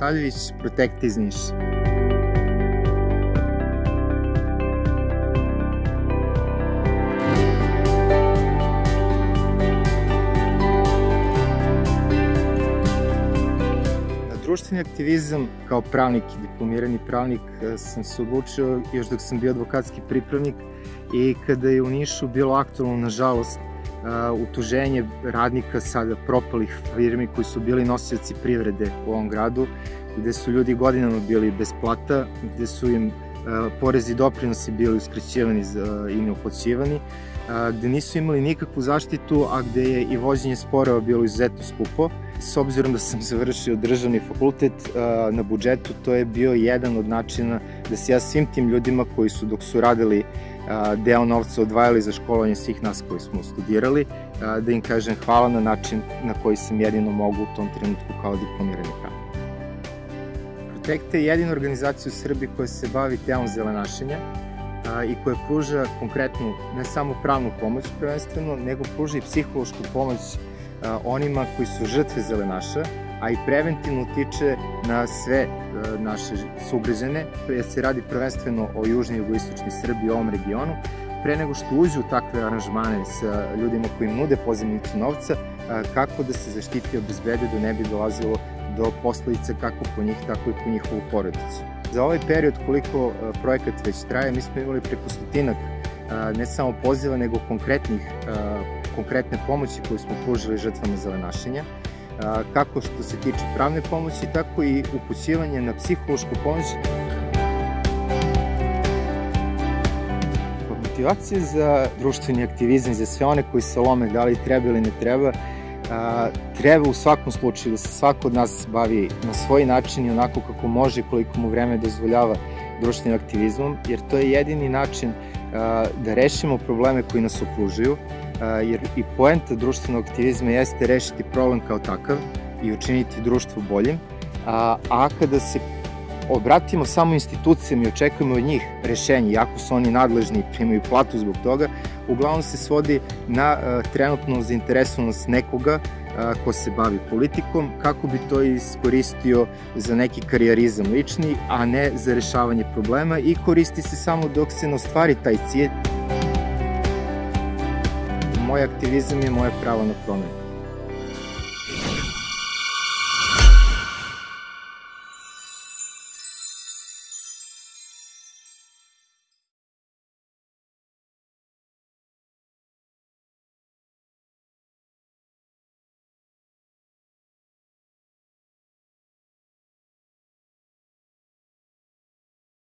Radosavljević, Protekta iz Niša. Društveni aktivizam kao pravnik i diplomirani pravnik sam se odlučio još dok sam bio advokatski pripravnik i kada je u Nišu bilo aktualno, nažalost, utuženje radnika sada propalih firmi koji su bili nosioci privrede u ovom gradu, gde su ljudi godinama bili bez plata, gde su im porezi i doprinosi bili uskraćivani i neuplaćivani, gde nisu imali nikakvu zaštitu, a gde je i vođenje sporova bilo izuzetno skupo. S obzirom da sam završio državni fakultet, na budžetu to je bio jedan od načina da se ja svim tim ljudima koji su dok su radili deo novca odvajali za školovanje svih nas koji smo studirali, da im kažem hvala na način na koji sam jedino mogu u tom trenutku kao diplomirani pravnik. Protekta je jedina organizacija u Srbiji koja se bavi temom zelenašenja i koja pruža konkretnu, ne samo pravnu pomoć prvenstveno, nego pruža i psihološku pomoć onima koji su žrtve zelenaša, a i preventivno utiče na sve naše sugrađane, jer se radi prvenstveno o južnoj i jugoistočnoj Srbiji, u ovom regionu, pre nego što uđu u takve aranžmane sa ljudima koji im nude pozajmicu novca, kako da se zaštiti i obezbede da ne bi dolazilo do posledica kako po njih, tako i po njihovu porodicu. Za ovaj period koliko projekat već traje, mi smo imali preko 100-ak ne samo poziva, nego konkretne pomoći koje smo pružili žrtvama zelenašenja, kako što se tiče pravne pomoći, tako i upućivanje na psihološku pomoć. Motivacija za društveni aktivizam, za sve one koji se lome da li treba ili ne treba, treba u svakom slučaju da se svako od nas bavi na svoj način i onako kako može, koliko mu vreme dozvoljava društvenim aktivizmom, jer to je jedini način da rešimo probleme koji nas okružuju, jer i poenta društvenog aktivizma jeste rešiti problem kao takav i učiniti društvo boljim, a kada se obratimo samo institucijama i očekujemo od njih rešenje, iako su oni nadležni i primaju platu zbog toga, uglavnom se svodi na trenutnu zainteresovanost nekoga ko se bavi politikom, kako bi to iskoristio za neki karijerizam lični, a ne za rešavanje problema, i koristi se samo dok se ne ostvari taj cilj. Moj aktivizam je moje pravo na promenu.